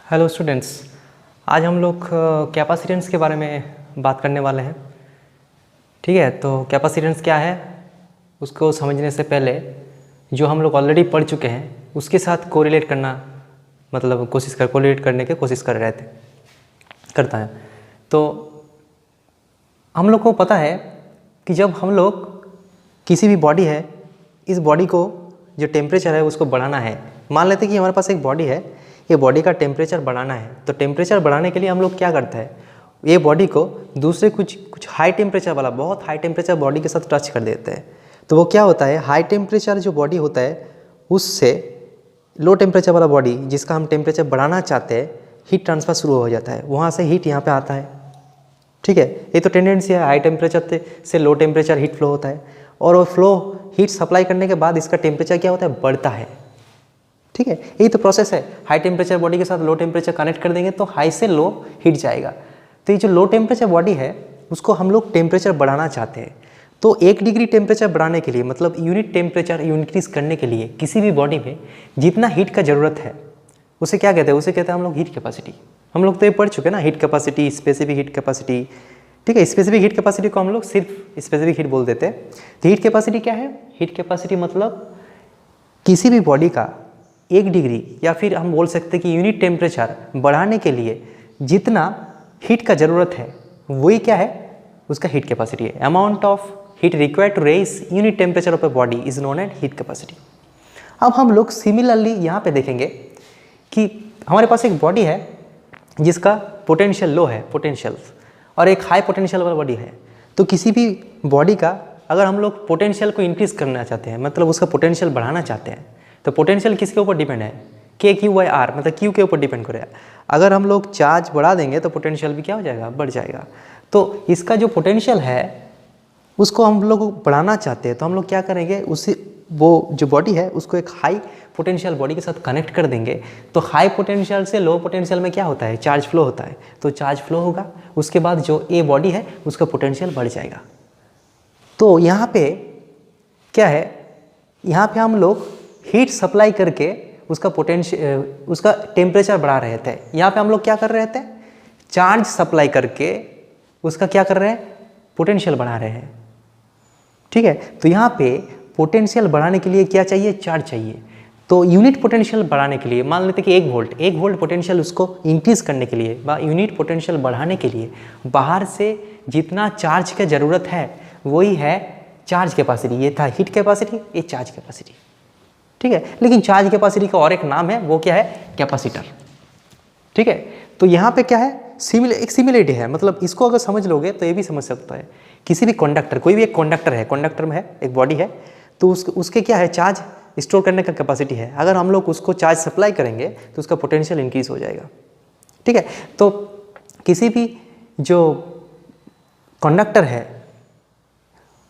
Hello students, आज हम लोग कैपेसिटेंस के बारे में बात करने वाले हैं। ठीक है, तो कैपेसिटेंस क्या है उसको समझने से पहले जो हम लोग ऑलरेडी पढ़ चुके हैं उसके साथ कोरिलेट करना कोरिलेट करने की कोशिश करता है। तो हम लोग को पता है कि जब हम लोग किसी भी बॉडी है, इस बॉडी को जो टेम्परेचर है उसको बढ़ाना है। मान लेते हैं कि हमारे पास एक बॉडी है, ये बॉडी का टेम्परेचर बढ़ाना है। तो टेम्परेचर बढ़ाने के लिए हम लोग क्या करते हैं, ये बॉडी को दूसरे कुछ हाई टेम्परेचर वाला, बहुत हाई टेम्परेचर बॉडी के साथ टच कर देते हैं। तो वो क्या होता है, हाई टेम्परेचर जो बॉडी होता है उससे लो टेम्परेचर वाला बॉडी जिसका हम टेम्परेचर बढ़ाना चाहते हैं, हीट ट्रांसफ़र शुरू हो जाता है, वहाँ से हीट यहाँ पे आता है। ठीक है, ये तो टेंडेंसी है, हाई टेम्परेचर से लो टेम्परेचर हीट फ्लो होता है और वो फ्लो हीट सप्लाई करने के बाद इसका टेम्परेचर क्या होता है, बढ़ता है। ठीक है, यही तो प्रोसेस है। हाई टेम्परेचर बॉडी के साथ लो टेम्परेचर कनेक्ट कर देंगे तो हाई से लो हीट जाएगा। तो ये जो लो टेम्परेचर बॉडी है उसको हम लोग टेम्परेचर बढ़ाना चाहते हैं। तो 1 डिग्री टेम्परेचर बढ़ाने के लिए, मतलब यूनिट टेम्परेचर इंक्रीज करने के लिए किसी भी बॉडी में जितना हीट का ज़रूरत है उसे क्या कहते हैं, उसे कहते हैं हम लोग हीट कैपेसिटी। हम लोग तो ये पढ़ चुके हैं ना, heat capacity, specific heat capacity. ठीक है, स्पेसिफिक हीट कैपेसिटी को हम लोग सिर्फ स्पेसिफिक हीट बोल देते हैं। तो हीट कैपेसिटी क्या है, हीट कैपेसिटी मतलब किसी भी बॉडी का 1 डिग्री या फिर हम बोल सकते हैं कि यूनिट टेम्परेचर बढ़ाने के लिए जितना हीट का ज़रूरत है वही क्या है, उसका हीट कैपेसिटी है। Amount of heat required to raise unit temperature of a body is known as heat capacity. अब हम लोग सिमिलरली यहाँ पे देखेंगे कि हमारे पास एक बॉडी है जिसका पोटेंशियल लो है, पोटेंशियल, और एक हाई पोटेंशियल वाला बॉडी है। तो किसी भी बॉडी का अगर हम लोग पोटेंशियल को इंक्रीज करना चाहते हैं, मतलब उसका पोटेंशियल बढ़ाना चाहते हैं, तो पोटेंशियल किसके ऊपर डिपेंड है, KQ/R, मतलब Q के ऊपर डिपेंड करेगा। अगर हम लोग चार्ज बढ़ा देंगे तो पोटेंशियल भी क्या हो जाएगा, बढ़ जाएगा। तो इसका जो पोटेंशियल है उसको हम लोग बढ़ाना चाहते हैं तो हम लोग क्या करेंगे, उसी वो जो बॉडी है उसको एक हाई पोटेंशियल बॉडी के साथ कनेक्ट कर देंगे। तो हाई पोटेंशियल से लो पोटेंशियल में क्या होता है, चार्ज फ्लो होता है। तो चार्ज फ्लो होगा, उसके बाद जो ए बॉडी है उसका पोटेंशियल बढ़ जाएगा। तो यहाँ पे क्या है, यहाँ पे हम लोग हीट सप्लाई करके उसका उसका टेम्परेचर बढ़ा रहे थे। यहाँ पे हम लोग क्या कर रहे थे, चार्ज सप्लाई करके उसका क्या कर रहे हैं, पोटेंशियल बढ़ा रहे हैं। ठीक है, तो यहाँ पे पोटेंशियल बढ़ाने के लिए क्या चाहिए, चार्ज चाहिए। तो यूनिट पोटेंशियल बढ़ाने के लिए मान लेते कि 1 वोल्ट पोटेंशियल उसको इंक्रीज करने के लिए, यूनिट पोटेंशियल बढ़ाने के लिए बाहर से जितना चार्ज की ज़रूरत है वही है चार्ज कैपेसिटी। ये था हीट कैपेसिटी, ये चार्ज कैपेसिटी। ठीक है, लेकिन चार्ज कैपेसिटी का और एक नाम है, वो क्या है, कैपेसिटर। ठीक है, तो यहाँ पे क्या है, एक सिमिलरिटी है। मतलब इसको अगर समझ लोगे तो ये भी समझ सकता है। किसी भी कंडक्टर, कोई भी एक कंडक्टर है, कंडक्टर में है एक बॉडी है, तो उसके क्या है, चार्ज स्टोर करने का कैपेसिटी है। अगर हम लोग उसको चार्ज सप्लाई करेंगे तो उसका पोटेंशियल इंक्रीज हो जाएगा। ठीक है, तो किसी भी जो कंडक्टर है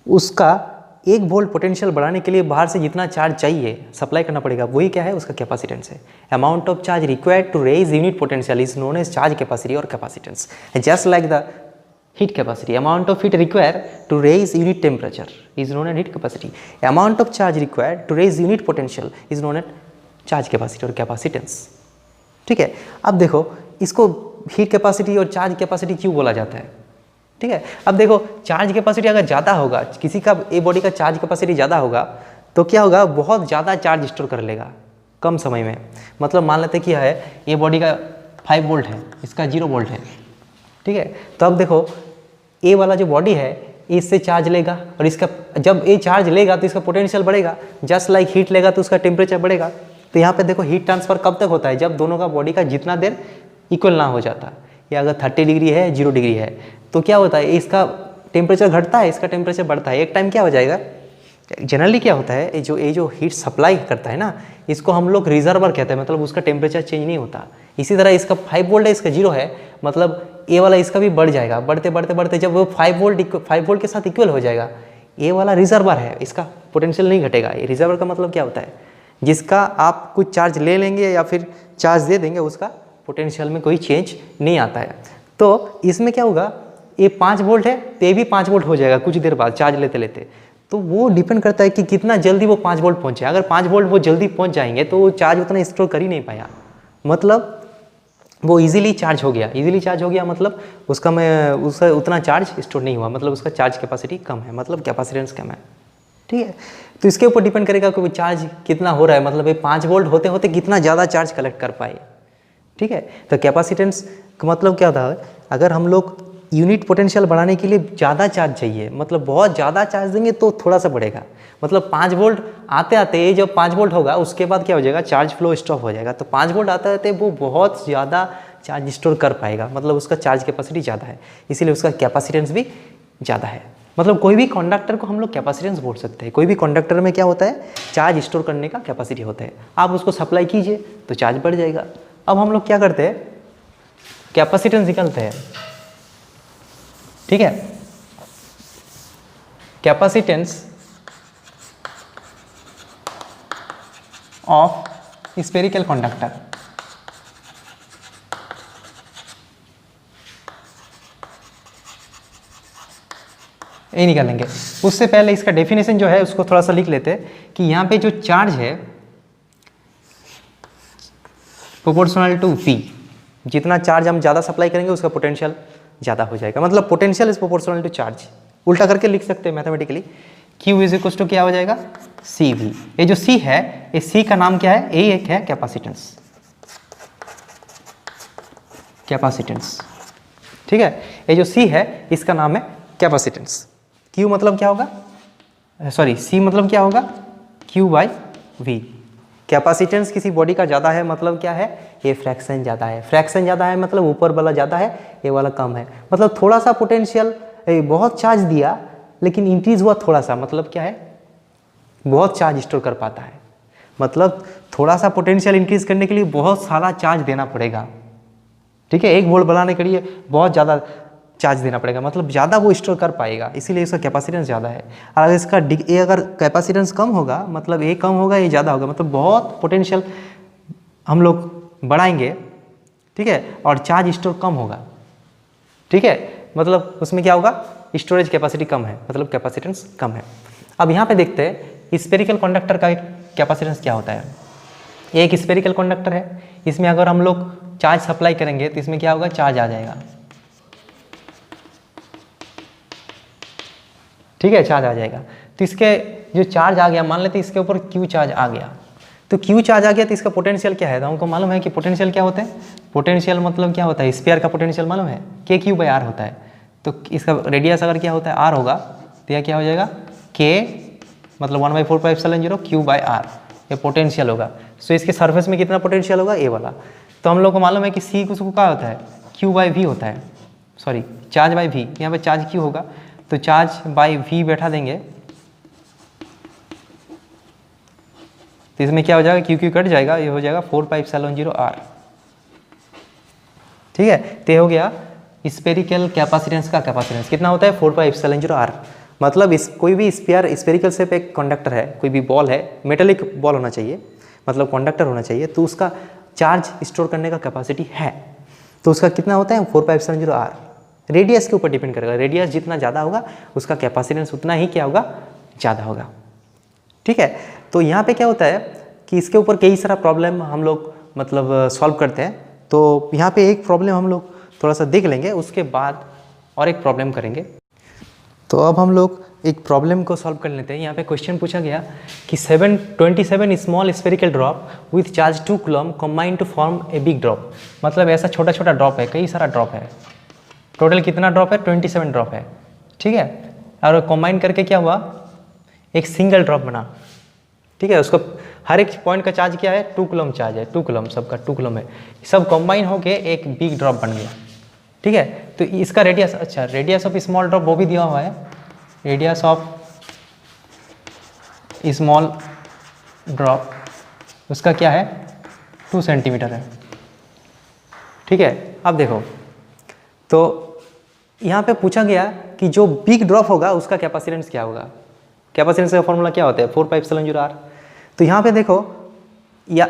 उसका 1 वोल्ट पोटेंशियल बढ़ाने के लिए बाहर से जितना चार्ज चाहिए सप्लाई करना पड़ेगा, वही क्या है, उसका कैपेसिटेंस है। Amount of charge required to raise unit potential is known as charge capacity और capacitance. Just like the heat capacity, amount of heat required to raise unit temperature is known as heat capacity. Amount of charge required to raise unit potential is known as charge capacity और capacitance. ठीक है, अब देखो इसको heat capacity और charge capacity क्यों बोला जाता है। ठीक है, अब देखो चार्ज कैपेसिटी अगर ज़्यादा होगा, किसी का ए बॉडी का चार्ज कैपेसिटी ज़्यादा होगा तो क्या होगा, बहुत ज़्यादा चार्ज स्टोर कर लेगा कम समय में। मतलब मान लेते कि है ये बॉडी का 5 वोल्ट है, इसका 0 वोल्ट है। ठीक है, तो अब देखो ए वाला जो बॉडी है इससे चार्ज लेगा और इसका जब ए चार्ज लेगा तो इसका पोटेंशियल बढ़ेगा। जस्ट लाइक हीट लेगा तो उसका टेम्परेचर बढ़ेगा। तो यहाँ पे देखो हीट ट्रांसफर कब तक होता है, जब दोनों का बॉडी का जितना देर इक्वल ना हो जाता। या अगर 30 डिग्री है, 0 डिग्री है, तो क्या होता है, इसका टेम्परेचर घटता है, इसका टेम्परेचर बढ़ता है। एक टाइम क्या हो जाएगा, जनरली क्या होता है, ये जो हीट सप्लाई करता है ना, इसको हम लोग रिजर्वर कहते हैं, मतलब उसका टेम्परेचर चेंज नहीं होता। इसी तरह इसका 5 वोल्ट है, इसका 0 है, मतलब ए वाला इसका भी बढ़ जाएगा। बढ़ते बढ़ते बढ़ते जब वो 5 वोल्ट के साथ इक्वल हो जाएगा, ए वाला रिजर्वर है, इसका पोटेंशियल नहीं घटेगा। ये रिजर्वर का मतलब क्या होता है, जिसका आप कुछ चार्ज ले लेंगे या फिर चार्ज दे देंगे उसका पोटेंशियल में कोई चेंज नहीं आता है। तो इसमें क्या होगा, ये 5 वोल्ट है तो ये भी 5 वोल्ट हो जाएगा कुछ देर बाद चार्ज लेते लेते। तो वो डिपेंड करता है कि कितना जल्दी वो 5 वोल्ट पहुँचे। अगर 5 वोल्ट वो जल्दी पहुँच जाएंगे तो वो चार्ज उतना स्टोर कर ही नहीं पाया। मतलब वो इजीली चार्ज हो गया। इजीली चार्ज हो गया मतलब उसका उतना चार्ज स्टोर नहीं हुआ, मतलब उसका चार्ज कैपेसिटी कम है, मतलब कैपेसिटेंस कम है। ठीक है, तो इसके ऊपर डिपेंड करेगा कि वो चार्ज कितना हो रहा है, मतलब ये 5 वोल्ट होते होते कितना ज़्यादा चार्ज कलेक्ट कर पाए। ठीक है, तो कैपेसिटेंस का मतलब क्या होता है, अगर हम लोग यूनिट पोटेंशियल बढ़ाने के लिए ज़्यादा चार्ज चाहिए, मतलब बहुत ज़्यादा चार्ज देंगे तो थोड़ा सा बढ़ेगा, मतलब 5 वोल्ट आते आते ये जब 5 वोल्ट होगा उसके बाद क्या हो जाएगा, चार्ज फ्लो स्टॉप हो जाएगा। तो 5 वोल्ट आते आते वो बहुत ज़्यादा चार्ज स्टोर कर पाएगा, मतलब उसका चार्ज कैपेसिटी ज़्यादा है, इसीलिए उसका कैपेसिटेंस भी ज़्यादा है। मतलब कोई भी कंडक्टर को हम लोग कैपेसिटेंस बोल सकते हैं। कोई भी कंडक्टर में क्या होता है, चार्ज स्टोर करने का कैपेसिटी होता है। आप उसको सप्लाई कीजिए तो चार्ज बढ़ जाएगा। अब हम लोग क्या करते हैं, कैपेसिटेंस निकालते हैं। ठीक है, कैपेसिटेंस ऑफ स्फेरिकल कंडक्टर। ये निकालेंगे। उससे पहले इसका डेफिनेशन जो है उसको थोड़ा सा लिख लेते हैं कि यहाँ पे जो चार्ज है प्रोपोर्शनल टू V, जितना चार्ज हम ज़्यादा सप्लाई करेंगे उसका पोटेंशियल ज़्यादा हो जाएगा, मतलब potential is proportional to charge. उल्टा करके लिख सकते हैं mathematically, Q is equal to क्या हो जाएगा, CV। ये जो C है, ये C का नाम क्या है, ये एक है कैपेसिटेंस। कैपेसिटेंस, ठीक है, ये जो C है इसका नाम है कैपेसिटेंस। Q मतलब क्या होगा, सॉरी C मतलब क्या होगा, Q/V। कैपेसिटेंस किसी बॉडी का ज़्यादा है मतलब क्या है, ये फ्रैक्शन ज़्यादा है। फ्रैक्शन ज़्यादा है मतलब ऊपर वाला ज़्यादा है, ये वाला कम है। मतलब थोड़ा सा पोटेंशियल, बहुत चार्ज दिया लेकिन इंक्रीज हुआ थोड़ा सा, मतलब क्या है, बहुत चार्ज स्टोर कर पाता है। मतलब थोड़ा सा पोटेंशियल इंक्रीज करने के लिए बहुत सारा चार्ज देना पड़ेगा। ठीक है, 1 वोल्ट बढ़ाने के लिए बहुत ज़्यादा चार्ज देना पड़ेगा, मतलब ज़्यादा वो स्टोर कर पाएगा, इसीलिए इसका कैपेसिटेंस ज़्यादा है। और अगर इसका ये अगर कैपेसिटेंस कम होगा, मतलब ये कम होगा ये ज़्यादा होगा, मतलब बहुत पोटेंशियल हम लोग बढ़ाएंगे, ठीक है, और चार्ज स्टोर कम होगा। ठीक है, मतलब उसमें क्या होगा, स्टोरेज कैपेसिटी कम है, मतलब कैपेसिटेंस कम है। अब यहाँ पे देखते हैं स्फेरिकल कंडक्टर का कैपेसिटेंस क्या होता है। ये एक स्फेरिकल कंडक्टर है, इसमें अगर हम लोग चार्ज सप्लाई करेंगे तो इसमें क्या होगा, चार्ज आ जाएगा। ठीक है, चार्ज आ जाएगा। तो इसके जो चार्ज आ गया, मान लेते हैं इसके ऊपर Q चार्ज आ गया, तो Q चार्ज आ गया तो इसका पोटेंशियल क्या है, तो हमको मालूम है कि पोटेंशियल क्या होता है। पोटेंशियल मतलब क्या होता है, स्फीयर का पोटेंशियल मालूम है, KQ/R होता है। तो इसका रेडियस अगर क्या होता है, R होगा, तो यह क्या हो जाएगा, K मतलब 1/4πε0 Q/R, ये पोटेंशियल होगा। सो इसके सरफेस में कितना पोटेंशियल होगा, ये वाला। तो हम लोग को मालूम है कि C उसको क्या होता है, Q/V होता है, सॉरी चार्ज/V, यहाँ पे चार्ज Q होगा तो चार्ज/V बैठा देंगे, तो इसमें क्या हो जाएगा, Q कट जाएगा, ये हो जाएगा 4πε0R। ठीक है, तो ये हो गया स्फेरिकल कैपेसिटेंस का कैपेसिटेंस कितना होता है, 4πε0R। मतलब इस कोई भी स्फेरिकल शेप एक कंडक्टर है, कोई भी बॉल है, मेटेलिक बॉल होना चाहिए, मतलब कंडक्टर होना चाहिए, तो उसका चार्ज स्टोर करने का कैपेसिटी है, तो उसका कितना होता है, 4πε0R। रेडियस के ऊपर डिपेंड करेगा, रेडियस जितना ज़्यादा होगा उसका कैपेसिटेंस उतना ही क्या होगा, ज़्यादा होगा। ठीक है, तो यहाँ पे क्या होता है कि इसके ऊपर कई सारा प्रॉब्लम हम लोग मतलब सॉल्व करते हैं। तो यहाँ पे एक प्रॉब्लम हम लोग थोड़ा सा देख लेंगे, उसके बाद और एक प्रॉब्लम करेंगे। तो अब हम लोग एक प्रॉब्लम को सॉल्व कर लेते हैं। यहाँ पे क्वेश्चन पूछा गया कि 27 small spherical drop with charge 2 coulomb combine to form a big drop. मतलब ऐसा छोटा छोटा ड्रॉप है, कई सारा ड्रॉप है, टोटल कितना ड्रॉप है, 27 ड्रॉप है। ठीक है, और कंबाइन करके क्या हुआ, एक सिंगल ड्रॉप बना। ठीक है, उसको हर एक पॉइंट का चार्ज क्या है, 2 कूलम चार्ज है, 2 कूलम, सबका 2 कूलम है, सब कंबाइन होके एक बिग ड्रॉप बन गया। ठीक है, तो इसका रेडियस, अच्छा रेडियस ऑफ स्मॉल ड्रॉप वो भी दिया हुआ है, रेडियस ऑफ स्मॉल ड्रॉप उसका क्या है, 2 सेंटीमीटर है। ठीक है, अब देखो, तो यहाँ पे पूछा गया कि जो बिग ड्रॉप होगा उसका कैपेसिटेंस क्या होगा। कैपेसिटेंस का फॉर्मूला क्या होता है, 4πε0R। तो यहाँ पे देखो, या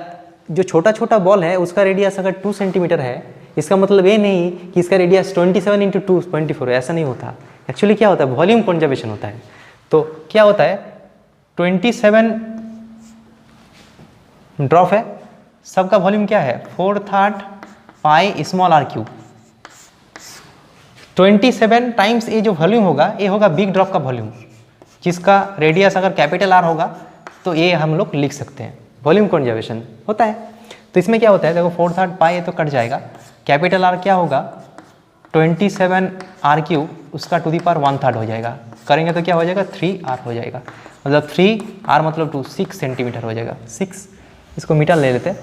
जो छोटा छोटा बॉल है उसका रेडियस अगर 2 सेंटीमीटर है, इसका मतलब ये नहीं कि इसका रेडियस 27 × 2 24, ऐसा नहीं होता। एक्चुअली क्या होता है, वॉल्यूम कंजर्वेशन होता है। तो क्या होता है, 27 ड्रॉप है, सबका वॉल्यूम क्या है, 4/3 pi small R cube. 27 times ये जो वॉल्यूम होगा ये होगा बिग ड्रॉप का वॉल्यूम, जिसका रेडियस अगर कैपिटल आर होगा तो ये हम लोग लिख सकते हैं, वॉल्यूम कंजर्वेशन होता है। तो इसमें क्या होता है, देखो 4/3 पाई ये तो कट जाएगा, कैपिटल आर क्या होगा 27 आर क्यूब, उसका टू दी पावर 1/3 हो जाएगा, करेंगे तो क्या हो जाएगा 3r हो जाएगा, मतलब 3r मतलब 6 सेंटीमीटर हो जाएगा। 6 इसको मीटर ले लेते हैं,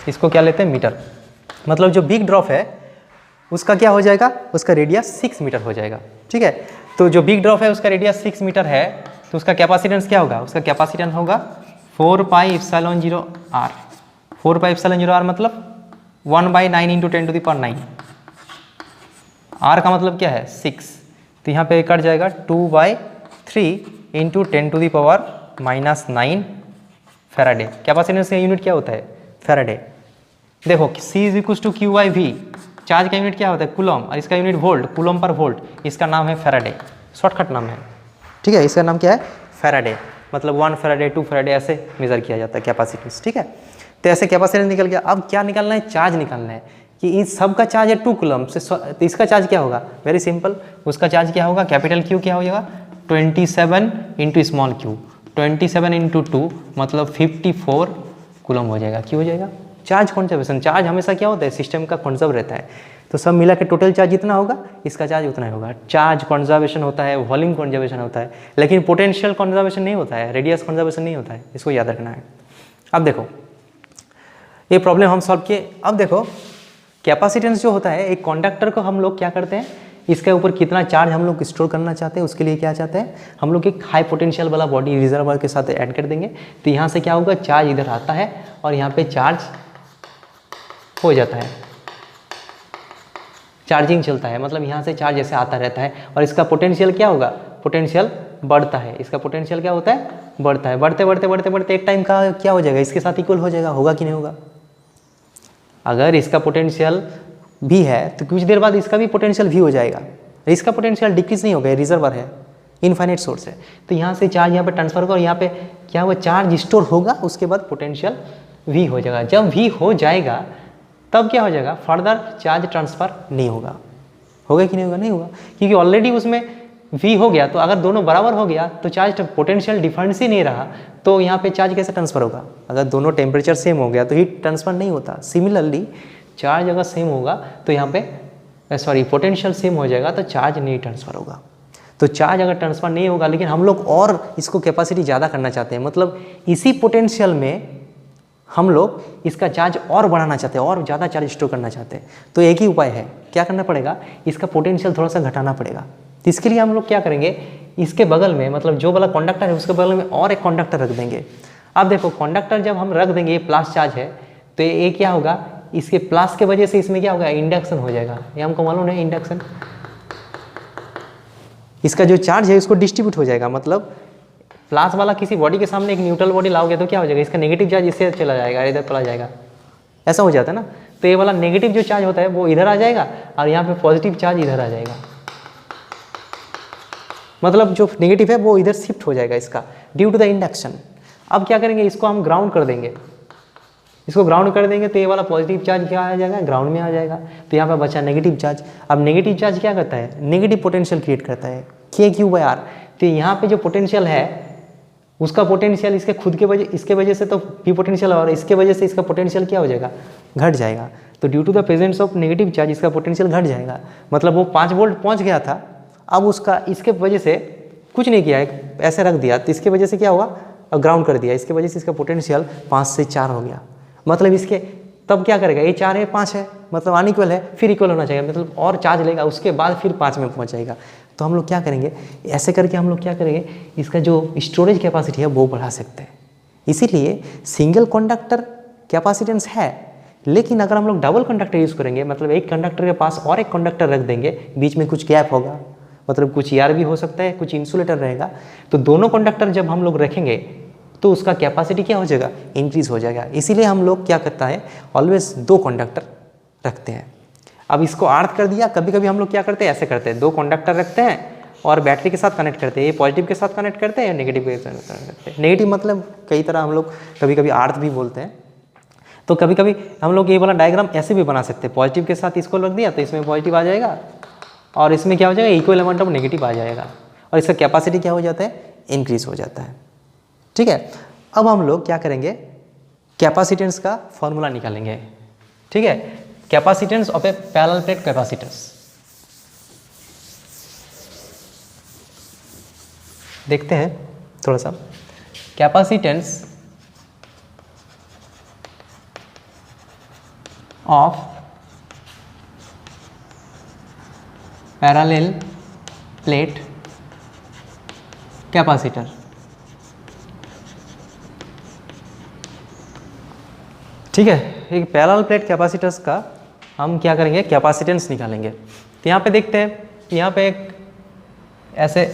इसको क्या लेते हैं मीटर, मतलब जो बिग ड्रॉप है उसका क्या हो जाएगा, उसका रेडियस 6 मीटर हो जाएगा। ठीक है, तो जो बिग ड्रॉप है उसका रेडियस 6 मीटर है, तो उसका कैपेसिटेंस क्या होगा, उसका कैपेसिटेंस होगा 4πε0r। 4πε0r मतलब 1/9 × 10⁹ r का मतलब क्या है 6, तो यहाँ पे कट जाएगा 2/3 × 10⁻⁻9 फैराडे। कैपेसिटेंस का यूनिट क्या होता है फैराडे। देखो C = Q/V, चार्ज का यूनिट क्या होता है कूलम, और इसका unit volt, coulomb per volt, इसका नाम है फैराडे, शॉर्टकट नाम है। ठीक है, इसका नाम क्या है फैराडे, मतलब 1 फैराडे 2 फैराडे ऐसे मेजर किया जाता है कैपेसिटेंस। ठीक है, तो ऐसे कैपेसिटेंस निकल गया। अब क्या निकालना है, चार्ज निकालना है कि इस सब का चार्ज है 2 कूलम से, तो इसका चार्ज क्या होगा, वेरी सिंपल, उसका चार्ज क्या होगा, कैपिटल Q क्या हो जाएगा 27 × स्मॉल q, 27 × 2 मतलब 54 कूलम हो जाएगा। क्यों हो जाएगा, चार्ज कंजर्वेशन। चार्ज हमेशा क्या होता है सिस्टम का कंजर्व रहता है, तो सब मिला के टोटल चार्ज जितना होगा इसका चार्ज उतना ही होगा। चार्ज कंजर्वेशन होता है, वॉल्यूम कंजर्वेशन होता है, लेकिन पोटेंशियल कंजर्वेशन नहीं होता है, रेडियस कंजर्वेशन नहीं होता है, इसको याद रखना है। अब देखो ये प्रॉब्लम हम सॉल्व किए। अब देखो कैपेसिटेंस जो होता है, एक कंडक्टर को हम लोग क्या करते हैं, इसके ऊपर कितना चार्ज हम लोग स्टोर करना चाहते हैं, उसके लिए क्या चाहते हैं हम लोग एक हाई पोटेंशियल वाला बॉडी रिजर्वर के साथ ऐड कर देंगे, तो यहाँ से क्या होगा चार्ज इधर आता है और यहाँ पे चार्ज हो जाता है, चार्जिंग चलता है, मतलब यहाँ से चार्ज ऐसे आता रहता है और इसका पोटेंशियल क्या होगा, पोटेंशियल बढ़ता है, इसका पोटेंशियल क्या होता है बढ़ता है, बढ़ते बढ़ते बढ़ते बढ़ते एक टाइम का क्या हो जाएगा, इसके साथ इक्वल हो जाएगा, होगा कि नहीं होगा। अगर इसका पोटेंशियल भी है तो कुछ देर बाद इसका भी पोटेंशियल भी हो जाएगा, इसका पोटेंशियल डिक्रीज नहीं होगा, रिजर्वर है, इनफाइनाइट सोर्स है, तो यहाँ से चार्ज यहाँ पे ट्रांसफर होगा और यहाँ पे क्या हुआ चार्ज स्टोर होगा, उसके बाद पोटेंशियल V हो जाएगा। जब V हो जाएगा तब क्या हो जाएगा, फर्दर चार्ज ट्रांसफर नहीं होगा, होगा कि नहीं होगा, नहीं होगा, क्योंकि ऑलरेडी उसमें V हो गया, तो अगर दोनों बराबर हो गया तो चार्ज पोटेंशियल डिफरेंस ही नहीं रहा, तो यहाँ पे चार्ज कैसे ट्रांसफर होगा। अगर दोनों टेम्परेचर सेम हो गया तो हीट ट्रांसफर नहीं होता। सिमिलरली चार्ज अगर सेम होगा तो यहाँ पे पोटेंशियल सेम हो जाएगा तो चार्ज नहीं ट्रांसफर होगा। तो चार्ज अगर ट्रांसफर नहीं होगा, लेकिन हम लोग और इसको कैपेसिटी ज़्यादा करना चाहते हैं, मतलब इसी पोटेंशियल में हम लोग इसका चार्ज और बढ़ाना चाहते हैं और ज़्यादा चार्ज स्टोर करना चाहते हैं, तो एक ही उपाय है, क्या करना पड़ेगा, इसका पोटेंशियल थोड़ा सा घटाना पड़ेगा। तो इसके लिए हम लोग क्या करेंगे, इसके बगल में मतलब जो वाला कंडक्टर है उसके बगल में और एक कंडक्टर रख देंगे। अब देखो कंडक्टर जब हम रख देंगे, ये प्लस चार्ज है, तो ये क्या होगा, इसके प्लस के वजह से इसमें क्या होगा इंडक्शन हो जाएगा, ये हमको मालूम है इंडक्शन, इसका जो चार्ज है उसको डिस्ट्रीब्यूट हो जाएगा, मतलब प्लस वाला किसी बॉडी के सामने एक न्यूट्रल बॉडी लाओगे तो क्या हो जाएगा, इसका नेगेटिव चार्ज इससे चला जाएगा, इधर चला जाएगा, ऐसा हो जाता है ना। तो ये वाला नेगेटिव जो चार्ज होता है वो इधर आ जाएगा और यहाँ पे पॉजिटिव चार्ज इधर आ जाएगा, मतलब जो नेगेटिव है वो इधर शिफ्ट हो जाएगा इसका ड्यू टू द इंडक्शन। अब क्या करेंगे, इसको हम ग्राउंड कर देंगे, इसको ग्राउंड कर देंगे तो ये वाला पॉजिटिव चार्ज क्या आ जाएगा, ग्राउंड में आ जाएगा, तो यहाँ पे बचा नेगेटिव चार्ज। अब नेगेटिव चार्ज क्या करता है, नेगेटिव पोटेंशियल क्रिएट करता है KQ/R। तो यहाँ पे जो पोटेंशियल है उसका पोटेंशियल इसके खुद के वजह, इसके वजह से तो भी पोटेंशियल और इसके वजह से इसका पोटेंशियल क्या हो जाएगा, घट जाएगा। तो due to the presence of negative charge इसका पोटेंशियल घट जाएगा, मतलब वो 5 वोल्ट पहुँच गया था, अब उसका इसके वजह से कुछ नहीं किया, ऐसे रख दिया, तो इसके वजह से क्या हुआ, ग्राउंड कर दिया, इसके वजह से इसका पोटेंशियल 5 से 4 हो गया, मतलब इसके तब क्या करेगा, ये 4 है 5 है, मतलब अनइक्वल है, फिर इक्वल होना चाहिए, मतलब और चार्ज लेगा, उसके बाद फिर 5 में पहुंच जाएगा। तो हम लोग क्या करेंगे, ऐसे करके हम लोग क्या करेंगे, इसका जो स्टोरेज कैपेसिटी है वो बढ़ा सकते हैं। इसीलिए सिंगल कंडक्टर कैपेसिटेंस है, लेकिन अगर हम लोग डबल कंडक्टर यूज़ करेंगे, मतलब एक कंडक्टर के पास और एक कंडक्टर रख देंगे, बीच में कुछ गैप होगा, मतलब कुछ ER भी हो सकता है, कुछ इंसुलेटर रहेगा, तो दोनों कंडक्टर जब हम लोग रखेंगे तो उसका कैपेसिटी क्या हो जाएगा, इंक्रीज हो जाएगा। इसीलिए हम लोग क्या करता है, ऑलवेज 2 कंडक्टर रखते हैं। अब इसको अर्थ कर दिया, कभी कभी हम लोग क्या करते हैं, ऐसे करते हैं, 2 कंडक्टर रखते हैं और बैटरी के साथ कनेक्ट करते हैं, ये पॉजिटिव के साथ कनेक्ट करते हैं या नेगेटिव के साथ कनेक्ट करते हैं। नेगेटिव मतलब कई तरह हम लोग कभी कभी अर्थ भी बोलते हैं। तो कभी कभी हम लोग ये वाला डायग्राम ऐसे भी बना सकते हैं, पॉजिटिव के साथ इसको रख दिया तो इसमें पॉजिटिव आ जाएगा और इसमें क्या हो जाएगा, इक्वल अमाउंट ऑफ नेगेटिव आ जाएगा और इसका कैपेसिटी क्या हो जाता है, इंक्रीज हो जाता है। ठीक है, अब हम लोग क्या करेंगे, कैपेसिटेंस का फॉर्मूला निकालेंगे। ठीक है, capacitance of A parallel plate capacitors देखते हैं थोड़ा सा। Capacitance of parallel plate capacitor. ठीक है, एक पैरेलल प्लेट कैपेसिटर्स का हम क्या करेंगे, कैपेसिटेंस निकालेंगे। तो यहाँ पे देखते हैं, यहाँ पे एक ऐसे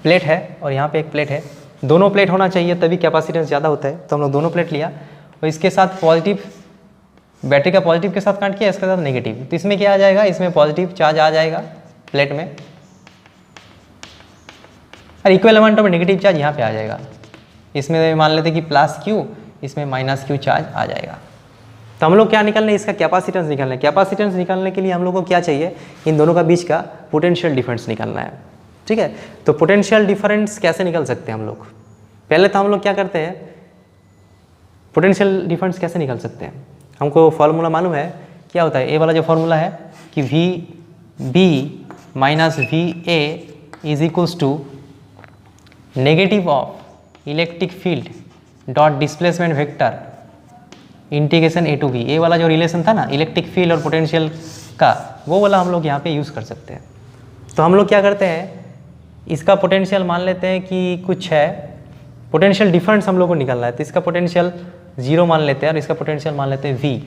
प्लेट है और यहाँ पे एक प्लेट है, दोनों प्लेट होना चाहिए तभी कैपेसिटेंस ज़्यादा होता है। तो हम लोग दोनों प्लेट लिया और इसके साथ पॉजिटिव, बैटरी का पॉजिटिव के साथ कनेक्ट किया, इसके साथ नेगेटिव। तो इसमें क्या आ जाएगा, इसमें पॉजिटिव चार्ज आ जाएगा प्लेट में और equal amount of negative charge यहाँ पे आ जाएगा। इसमें मान लेते कि प्लस क्यू, इसमें माइनस क्यू चार्ज आ जाएगा। तो हम लोग क्या निकालना है, इसका कैपेसिटेंस निकालना है। कैपेसिटेंस निकालने के लिए हम लोग को क्या चाहिए, इन दोनों का बीच का पोटेंशियल डिफरेंस निकालना है। ठीक है, तो पोटेंशियल डिफरेंस कैसे निकाल सकते हैं हम लोग, पहले तो हम लोग क्या करते हैं, पोटेंशियल डिफरेंस कैसे निकाल सकते हैं, हमको फॉर्मूला मालूम है क्या होता है। ए वाला जो फॉर्मूला है कि V B minus V A is equals to negative of electric field dot displacement vector integration A to V. A वाला जो रिलेशन था ना इलेक्ट्रिक फील्ड और पोटेंशियल का, वो वाला हम लोग यहाँ पे यूज़ कर सकते हैं। तो हम लोग क्या करते हैं, इसका पोटेंशियल मान लेते हैं कि कुछ है, पोटेंशियल डिफरेंस हम लोग को निकालना है। तो इसका पोटेंशियल 0 मान लेते हैं और इसका पोटेंशियल मान लेते हैं v।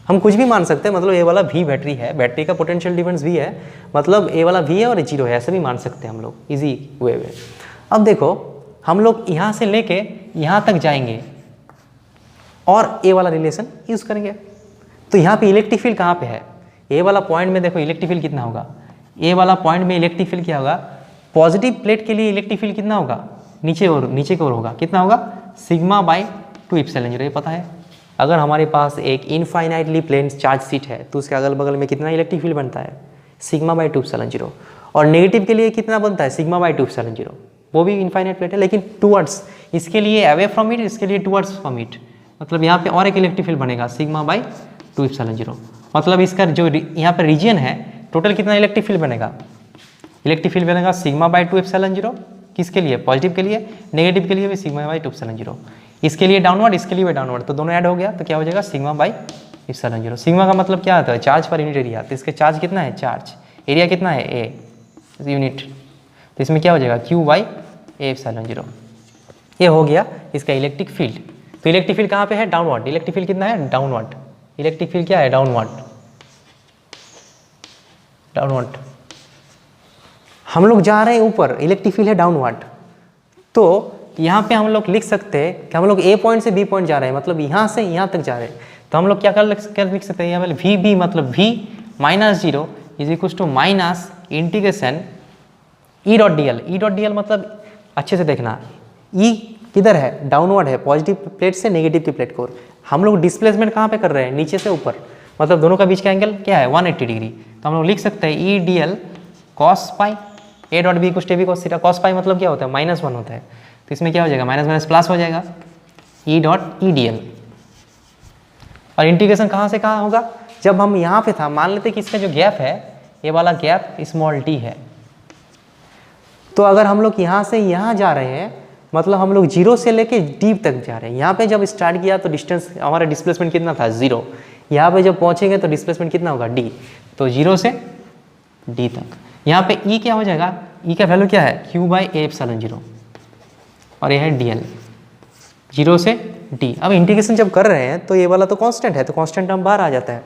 हम कुछ भी मान सकते हैं, मतलब ए वाला v बैटरी है, बैटरी का पोटेंशियल डिफरेंस v है, मतलब ए वाला v है और 0 है, ऐसे भी मान सकते हैं हम लोग इजी वे में। अब देखो हम लोग यहाँ से लेके यहाँ तक जाएंगे और ए वाला रिलेशन यूज़ करेंगे। तो यहाँ पे इलेक्ट्रिक फील्ड कहाँ पे है, ए वाला पॉइंट में देखो इलेक्ट्रिक फील्ड कितना होगा, ए वाला पॉइंट में इलेक्ट्रिक फील्ड क्या होगा, पॉजिटिव प्लेट के लिए इलेक्ट्रिक फील्ड कितना होगा, नीचे की ओर होगा, कितना होगा, सिग्मा बाई 2 एप्सिलॉन 0। ये पता है, अगर हमारे पास एक इनफाइनाइटली प्लेन चार्ज शीट है तो उसके अगल बगल में कितना इलेक्ट्रिक फील्ड बनता है, सिग्मा बाई 2 एप्सिलॉन 0। और नेगेटिव के लिए कितना बनता है, सिग्मा बाई 2 एप्सिलॉन 0। वो भी इनफाइनाइट प्लेट है लेकिन टूवर्ड्स, इसके लिए अवे फ्रॉम इट, इसके लिए टूवर्ड्स फ्रॉम इट, मतलब यहाँ पे और एक इलेक्ट्रिक फील्ड बनेगा सिग्मा बाई 2 एप्सिलॉन 0। मतलब इसका जो यहाँ पर रीजन है टोटल कितना इलेक्ट्रिक फील्ड बनेगा, इलेक्ट्रिक फील्ड बनेगा सिग्मा बाई 2 एप्सिलॉन 0। किसके लिए, पॉजिटिव के लिए, नेगेटिव के लिए भी सिग्मा बाई 2 एप्सिलॉन 0। इसके लिए डाउनवर्ड, इसके लिए भी डाउनवर्ड, तो दोनों ऐड हो गया तो क्या हो जाएगा, सिग्मा बाई एप्सिलॉन 0। सिग्मा का मतलब क्या आता है, चार्ज पर यूनिट एरिया। तो इसके चार्ज कितना है, चार्ज एरिया कितना है, ए यूनिट। तो इसमें क्या हो जाएगा, क्यू बाई ए एप्सिलॉन 0। ये हो गया इसका इलेक्ट्रिक फील्ड। तो इलेक्ट्रिक फील्ड कहाँ पे है, डाउनवर्ड। इलेक्ट्रिक फील्ड कितना है, डाउनवर्ड। इलेक्ट्रिक फील्ड क्या है, डाउनवर्ड, डाउनवर्ड। हम लोग जा रहे हैं ऊपर, इलेक्ट्रिक फील्ड है डाउनवर्ड। तो यहाँ पे हम लोग लिख सकते हैं कि हम लोग ए पॉइंट से बी पॉइंट जा रहे हैं, मतलब यहाँ से यहाँ तक जा रहे हैं। तो हम लोग क्या लिख सकते हैं, यहाँ पे वी बी मतलब v minus 0 is equal to minus integration E dot D L. E dot D L मतलब अच्छे से देखना, ई किधर है, डाउनवर्ड है, पॉजिटिव प्लेट से नेगेटिव की प्लेट को। हम लोग डिस्प्लेसमेंट कहाँ पे कर रहे हैं, नीचे से ऊपर, मतलब दोनों का बीच का एंगल क्या है, 180 डिग्री। तो हम लोग लिख सकते हैं E D L cos pi A dot B कुछ T B cos theta. Cos pi मतलब क्या होता है, -1 होता है। तो इसमें क्या हो जाएगा, माइनस माइनस प्लस हो जाएगा, E dot E D L. और इंटीग्रेशन कहाँ से कहाँ होगा, जब हम यहाँ पे था, मान लेते कि इसका जो गैप है, ये वाला गैप स्मॉल टी है। तो अगर हम लोग यहाँ से यहाँ जा रहे हैं, मतलब हम लोग 0 से लेके डी तक जा रहे हैं। यहाँ पे जब स्टार्ट किया तो डिस्टेंस हमारा डिस्प्लेसमेंट कितना था, 0। यहाँ पे जब पहुँचेंगे तो डिस्प्लेसमेंट कितना होगा, डी। तो 0 से डी तक। यहाँ पे ई क्या हो जाएगा, ई का वैल्यू क्या है, क्यू बाई ए एप्सिलॉन 0 और ये है डी एल, 0 से डी। अब इंटीग्रेशन जब कर रहे हैं तो ये वाला तो कांस्टेंट है, तो कांस्टेंट टर्म बाहर आ जाता है।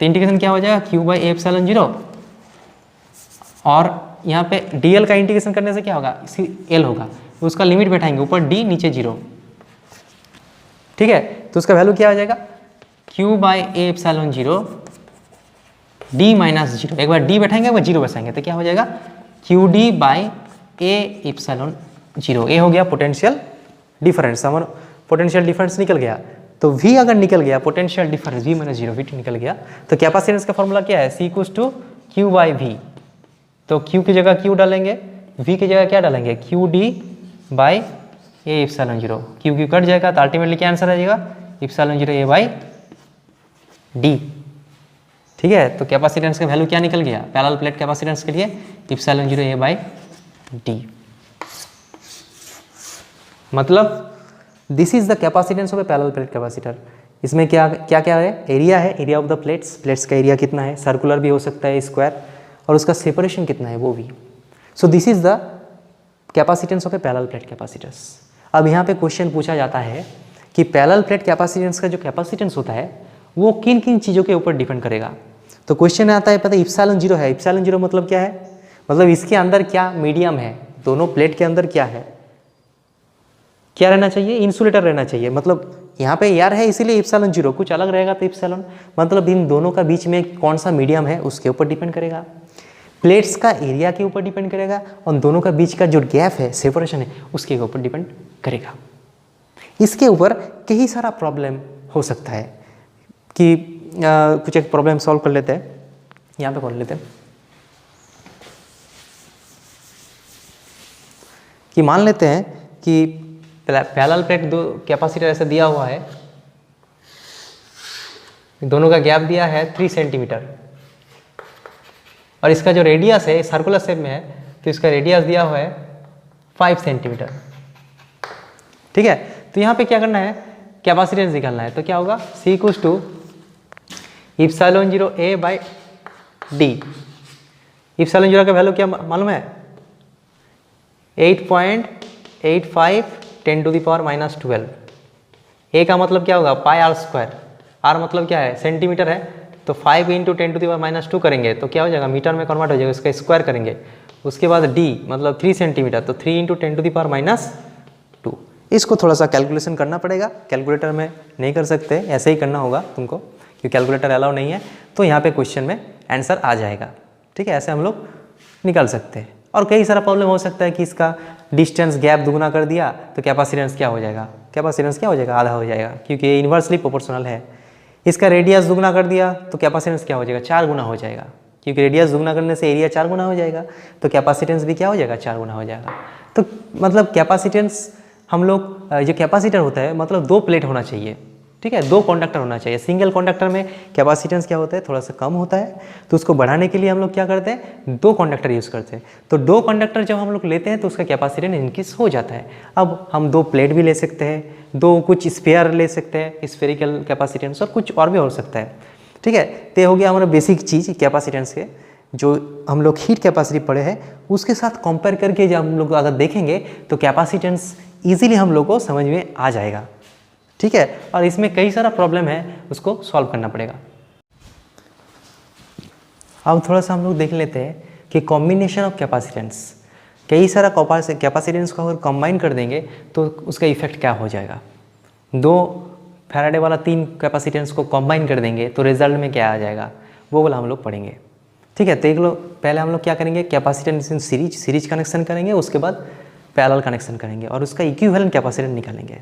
तो इंटीग्रेशन क्या हो जाएगा, क्यू बाई ए एप्सिलॉन 0 और यहाँ पे डी एल का इंटीग्रेशन करने से क्या होगा, इसी एल होगा, उसका लिमिट बैठाएंगे, ऊपर डी नीचे 0। ठीक है, तो उसका वैल्यू क्या आ जाएगा, Q by A epsilon 0 D minus 0। एक बार डी बैठाएंगे, एक बार 0 बसाएंगे, तो क्या हो जाएगा, Q D by A epsilon 0। ए हो गया पोटेंशियल डिफरेंस, हमारा पोटेंशियल डिफरेंस निकल गया। तो V अगर निकल गया, potential difference V minus 0 VT निकल गया, तो कैपेसिटेंस का फॉर्मूला क्या है, C equals to Q by V। तो Q की जगह Q डालेंगे, V की जगह क्या डालेंगे, QD by A epsilon 0। Q cut जाएगा तो अल्टीमेटली क्या आंसर आ जाएगा, इप्सिलॉन 0 A बाई D। ठीक है, तो कैपेसिटेंस का वैल्यू क्या निकल गया पैरेलल प्लेट कैपेसिटेंस के लिए, इप्सिलॉन 0 A बाई D। मतलब this is the capacitance of A parallel plate capacitor. इसमें क्या क्या क्या है, एरिया है, area of the plates, plates का एरिया कितना है, सर्कुलर भी हो सकता है, स्क्वायर, और उसका सेपरेशन कितना है वो भी। So this is the capacitance of A parallel plate capacitors. अब यहाँ पे क्वेश्चन पूछा जाता है कि पैरेलल प्लेट कैपेसिटेंस का जो कैपेसिटेंस होता है वो किन किन चीज़ों के ऊपर डिपेंड करेगा। तो क्वेश्चन आता है, पता है इप्सिलॉन 0 है, इप्सिलॉन 0 मतलब क्या है, मतलब इसके अंदर क्या मीडियम है, दोनों प्लेट के अंदर क्या है, क्या रहना चाहिए, इंसुलेटर रहना चाहिए। मतलब यहाँ पे एयर है इसीलिए इप्सिलॉन 0, कुछ अलग रहेगा तो इप्सिलॉन, मतलब इन दोनों का बीच में कौन सा मीडियम है उसके ऊपर डिपेंड करेगा, प्लेट्स का एरिया के ऊपर डिपेंड करेगा, और दोनों का बीच का जो गैप है, सेपरेशन है, उसके ऊपर डिपेंड करेगा। इसके ऊपर कई सारा प्रॉब्लम हो सकता है कि कुछ एक प्रॉब्लम सॉल्व कर लेते हैं, यहाँ पे कर लेते हैं कि मान लेते हैं कि पैरेलल प्लेट दो कैपेसिटर ऐसा दिया हुआ है, दोनों का गैप दिया है 3 सेंटीमीटर, और इसका जो रेडियस है सर्कुलर शेप में है तो इसका रेडियस दिया हुआ है 5 सेंटीमीटर। ठीक है, तो यहाँ पे क्या करना है, कैपेसिटेंस निकालना है। तो क्या होगा, C equals to epsilon 0 A by D। Epsilon 0 का वैल्यू क्या मालूम है, 8.85 10⁻⁻12। A का मतलब क्या होगा, पाई आर स्क्वायर, R मतलब क्या है, सेंटीमीटर है, तो 5 × 10⁻²2 करेंगे तो क्या हो जाएगा, मीटर में कन्वर्ट हो जाएगा, उसका स्क्वायर करेंगे। उसके बाद D मतलब 3 सेंटीमीटर, तो 3 × 10⁻²2। इसको थोड़ा सा कैलकुलेशन करना पड़ेगा, कैलकुलेटर में नहीं कर सकते, ऐसे ही करना होगा तुमको क्योंकि कैलकुलेटर अलाउ नहीं है। तो यहाँ पे क्वेश्चन में आंसर आ जाएगा। ठीक है, ऐसे हम लोग निकाल सकते हैं। और कई सारा प्रॉब्लम हो सकता है कि इसका डिस्टेंस गैप दुगना कर दिया तो कैपेसिटेंस क्या हो जाएगा, कैपेसिटेंस क्या हो जाएगा, आधा हो जाएगा क्योंकि ये इन्वर्सली प्रोपोर्शनल है। इसका रेडियस दुगना कर दिया तो कैपेसिटेंस क्या हो जाएगा, 4 गुना हो जाएगा, क्योंकि रेडियस दुगना करने से एरिया 4 गुना हो जाएगा, तो कैपेसिटेंस भी क्या हो जाएगा, 4 गुना हो जाएगा। तो मतलब कैपेसिटेंस हम लोग जो कैपेसिटर होता है मतलब 2 प्लेट होना चाहिए। ठीक है, 2 कंडक्टर होना चाहिए। सिंगल कंडक्टर में कैपेसिटेंस क्या होता है, थोड़ा सा कम होता है, तो उसको बढ़ाने के लिए हम लोग क्या करते हैं, 2 कंडक्टर यूज़ करते हैं। तो 2 कंडक्टर जब हम लोग लेते हैं तो उसका कैपेसिटेंस इंक्रीज हो जाता है। अब हम 2 प्लेट भी ले सकते हैं, 2 कुछ स्फीयर ले सकते हैं, स्फेरिकल कैपेसिटेंस, और कुछ और भी हो सकता है। ठीक है, तो ये हो गया हमारा बेसिक चीज़ कैपेसिटेंस के, जो हम लोग हीट कैपेसिटी पढ़े हैं उसके साथ कंपेयर करके जब हम लोग अगर देखेंगे तो कैपेसिटेंस ईजिली हम लोग को समझ में आ जाएगा। ठीक है, और इसमें कई सारा प्रॉब्लम है, उसको सॉल्व करना पड़ेगा। अब थोड़ा सा हम लोग देख लेते हैं कि कॉम्बिनेशन ऑफ कैपेसिटेंस, कई सारा कैपेसिटेंस को अगर कंबाइन कर देंगे तो उसका इफेक्ट क्या हो जाएगा। 2 फैराडे वाला 3 कैपेसिटेंस को कंबाइन कर देंगे तो रिजल्ट में क्या आ जाएगा, वो वाला हम लोग पढ़ेंगे। ठीक है, तो एक लोग पहले हम लोग क्या करेंगे, कैपेसिटेंस इन सीरीज कनेक्शन करेंगे, उसके बाद पैरेलल कनेक्शन करेंगे और उसका इक्विवेलेंट कैपेसिटेंस निकालेंगे।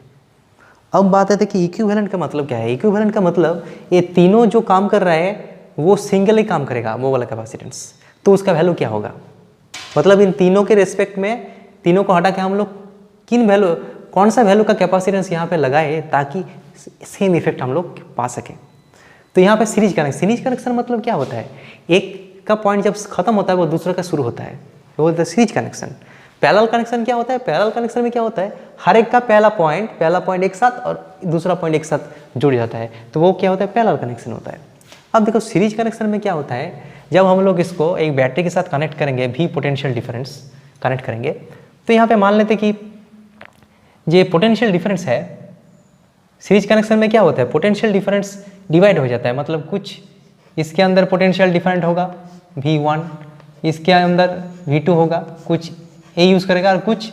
अब बात आती है कि इक्विवेलेंट का मतलब क्या है। इक्विवेलेंट का मतलब ये तीनों जो काम कर रहा है वो सिंगल ही काम करेगा, वो वाला कैपेसिटेंस, तो उसका वैल्यू क्या होगा। मतलब इन तीनों के रिस्पेक्ट में, तीनों को हटा के हम लोग किन वैल्यू, कौन सा वैल्यू का कैपेसिटेंस यहाँ पे लगाए ताकि सेम इफेक्ट हम लोग पा सकें। तो यहाँ पे सीरीज कनेक्शन मतलब क्या होता है, एक का पॉइंट जब खत्म होता है वो दूसरे का शुरू होता है, वो होता है सीरीज कनेक्शन। पैरेलल कनेक्शन क्या होता है, पैरेलल कनेक्शन में क्या होता है, हर एक का पहला पॉइंट एक साथ और दूसरा पॉइंट एक साथ जुड़ जाता है, तो वो क्या होता है, पैरेलल कनेक्शन होता है। अब देखो सीरीज कनेक्शन में क्या होता है, जब हम लोग इसको एक बैटरी के साथ कनेक्ट करेंगे, भी पोटेंशियल डिफरेंस कनेक्ट करेंगे, तो यहाँ पे मान लेते कि ये पोटेंशियल डिफरेंस है। सीरीज कनेक्शन में क्या होता है, पोटेंशियल डिफरेंस डिवाइड हो जाता है, मतलब कुछ इसके अंदर पोटेंशियल डिफरेंट होगा V1, इसके अंदर V2 होगा, कुछ A यूज़ करेगा और कुछ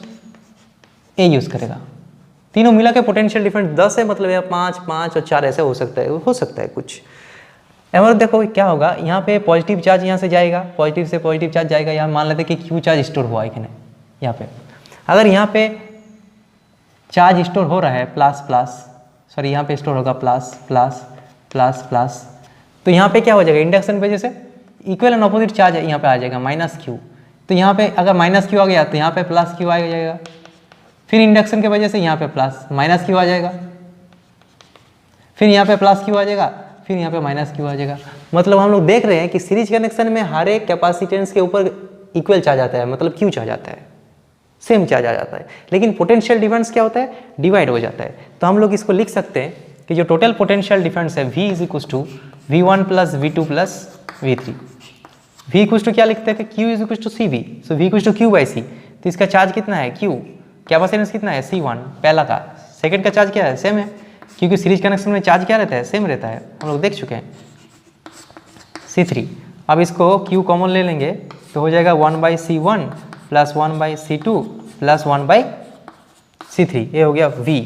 A यूज़ करेगा, तीनों मिला के पोटेंशियल डिफरेंस 10 है, मतलब यह 5 और 4 ऐसे हो सकता है कुछ। और देखो क्या होगा, यहाँ पे पॉजिटिव चार्ज यहाँ से जाएगा, पॉजिटिव से पॉजिटिव चार्ज जाएगा, यहाँ मान लेते कि Q चार्ज स्टोर हुआ है कि नहीं। यहाँ पे अगर यहाँ पे चार्ज स्टोर हो रहा है प्लस, सॉरी यहाँ पे स्टोर होगा प्लस प्लस प्लस प्लस। तो यहाँ पे क्या हो जाएगा, इंडक्शन की वजह से इक्वल एंड अपोजिट चार्ज यहाँ पे आ जाएगा माइनस क्यू। तो यहाँ पे अगर माइनस क्यू आ गया तो यहाँ पे प्लस क्यू आ जाएगा, फिर इंडक्शन की वजह से यहाँ पे प्लस माइनस क्यू आ जाएगा, फिर यहाँ पे प्लस क्यू आ जाएगा, फिर यहाँ पे माइनस क्यू आ जाएगा। मतलब हम लोग देख रहे हैं कि सीरीज कनेक्शन में हर एक कैपेसिटेंस के ऊपर इक्वल चार्ज आता है, मतलब क्यू चार्ज आता है, सेम चार्ज आ जाता है। लेकिन पोटेंशियल डिफरेंस क्या होता है, डिवाइड हो जाता है। तो हम लोग इसको लिख सकते हैं कि जो टोटल पोटेंशियल डिफरेंस है V is equal to V1 plus V2 plus V3। V equal to क्या लिखते हैं कि Q is equal to CV, so V equal to Q by C। तो इसका चार्ज कितना है Q, कैपेसिटेंस कितना है C1 पहला का, सेकंड का चार्ज क्या है सेम है, क्योंकि सीरीज कनेक्शन में चार्ज क्या रहता है सेम रहता है, हम लोग देख चुके हैं C3। अब इसको Q कॉमन ले लेंगे तो हो जाएगा 1 by C1 plus 1 by C2 plus 1 by C3, ये हो गया V।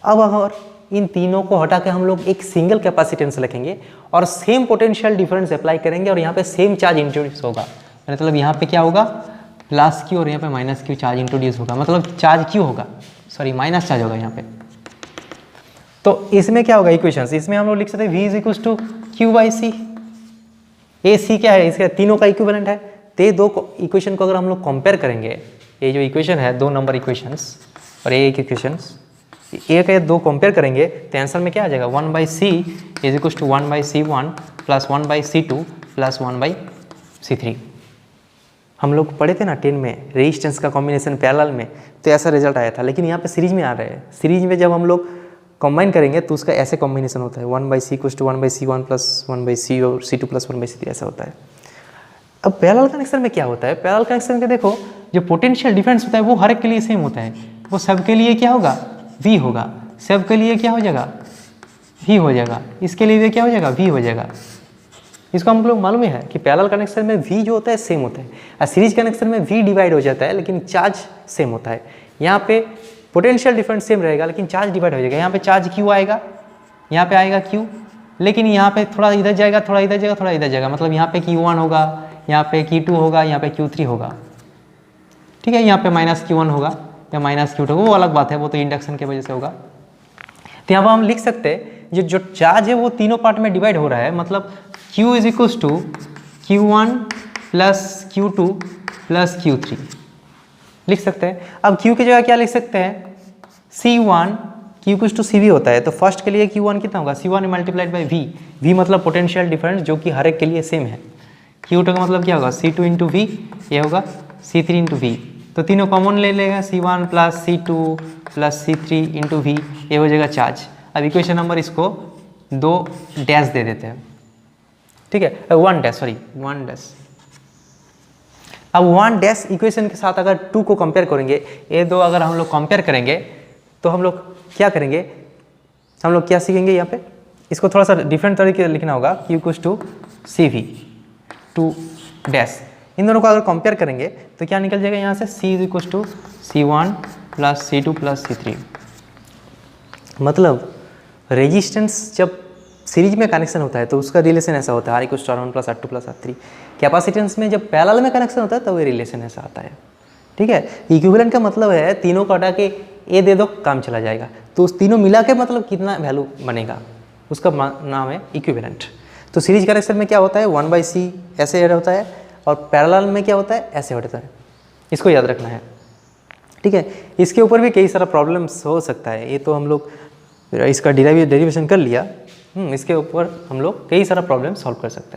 अब अगर इन तीनों को हटा के हम लोग एक सिंगल कैपेसिटेंस रखेंगे और सेम पोटेंशियल डिफरेंस अप्लाई करेंगे और यहाँ पे सेम चार्ज इंट्रोड्यूस होगा, मतलब यहाँ पे क्या होगा प्लस क्यू और यहाँ पे माइनस क्यू चार्ज इंट्रोड्यूस होगा, मतलब चार्ज क्यू होगा, सॉरी माइनस चार्ज होगा यहाँ पे। तो इसमें क्या होगा इक्वेशंस, इसमें हम लोग लिख सकते हैं V is equal to Q by C. A C क्या है, इसके तीनों का इक्विवेलेंट है। तो ये दो इक्वेशन को अगर हम लोग कंपेयर करेंगे, ये जो इक्वेशन है 2 नंबर इक्वेशंस और ये एक इक्वेशंस, एक या दो कंपेयर करेंगे तो आंसर में क्या आ जाएगा 1 by C is equal to 1 by C1 plus 1 by C2 plus 1 by C3। हम लोग पढ़े थे ना 10 में रेजिस्टेंस का कॉम्बिनेशन पैरेलल में, तो ऐसा रिजल्ट आया था। लेकिन यहाँ पे सीरीज में आ रहा है, सीरीज में जब हम लोग कंबाइन करेंगे तो उसका ऐसे कॉम्बिनेशन होता है 1 by C equal to 1 by C1 plus 1 by C और C2 प्लस 1 बाई C3 ऐसा होता है। अब पैरेलल कनेक्शन में क्या होता है, पैरेलल कनेक्शन में देखो जो पोटेंशियल डिफरेंस होता है वो हर एक के लिए सेम होता है, वो सबके लिए क्या होगा V होगा, सबके लिए क्या हो जाएगा V हो जाएगा, इसके लिए भी क्या हो जाएगा V हो जाएगा। इसको हम लोग मालूम है कि पैरेलल कनेक्शन में V जो होता है सेम होता है, और सीरीज कनेक्शन में V डिवाइड हो जाता है लेकिन चार्ज सेम होता है। यहाँ पे पोटेंशियल डिफरेंस सेम रहेगा लेकिन चार्ज डिवाइड हो जाएगा, यहाँ पे चार्ज Q आएगा, यहाँ पे आएगा Q, लेकिन यहाँ पे थोड़ा इधर जाएगा, थोड़ा इधर जाएगा, थोड़ा इधर जाएगा, मतलब यहाँ पे Q1 होगा, यहाँ पे Q2 होगा, यहाँ पे Q3 होगा, ठीक है। यहाँ पे माइनस Q1 होगा या माइनस Q2 होगा, वो अलग बात है, वो तो इंडक्शन की वजह से होगा। तो यहाँ पर हम लिख सकते हैं जो चार्ज है वो तीनों पार्ट में डिवाइड हो रहा है, मतलब Q is equal to Q1 plus Q2 plus Q3 लिख सकते हैं। अब Q की जगह क्या लिख सकते हैं C1, Q equal to CV होता है, तो फर्स्ट के लिए Q1 कितना होगा C1 multiplied by V, V मतलब पोटेंशियल डिफरेंस जो कि हर एक के लिए सेम है। Q2 का मतलब क्या होगा C2 इंटू V, ये होगा C3 इंटू V, तो तीनों कॉमन ले लेगा C1 plus C2 plus C3 into V, ये हो जाएगा चार्ज। अब इक्वेशन नंबर इसको 2 डैश दे देते हैं, ठीक है 1 डैश, सॉरी 1 डैश। अब 1 डैश इक्वेशन के साथ अगर 2 को कंपेयर करेंगे, ये दो अगर हम लोग कंपेयर करेंगे तो हम लोग क्या करेंगे, हम लोग क्या सीखेंगे यहाँ पे, इसको थोड़ा सा डिफरेंट तरीके से लिखना होगा Q equal to CV 2 dash. इन दोनों को अगर कंपेयर करेंगे तो क्या निकल जाएगा यहाँ से C is equal to C1 plus C2 plus C3। मतलब रेजिस्टेंस जब सीरीज में कनेक्शन होता है तो उसका रिलेशन ऐसा होता है R equal to R1 plus R2 plus R3। Capacitance में जब पैरेलल में कनेक्शन होता है तो वो रिलेशन ऐसा आता है, ठीक है। इक्विवेलेंट का मतलब है तीनों को हटा के ए दे दो काम चला जाएगा, तो उस तीनों मिला के मतलब कितना वैल्यू बनेगा उसका नाम है इक्विवेलेंट। तो सीरीज कनेक्शन में क्या होता है 1 बाई सी ऐसे होता है और पैरेलल में क्या होता है ऐसे होता है, इसको याद रखना है, ठीक है। इसके ऊपर भी कई सारा प्रॉब्लम्स हो सकता है, ये तो हम लोग इसका डेरिवेशन कर लिया, इसके ऊपर हम लोग कई सारा प्रॉब्लम सॉल्व कर सकते हैं।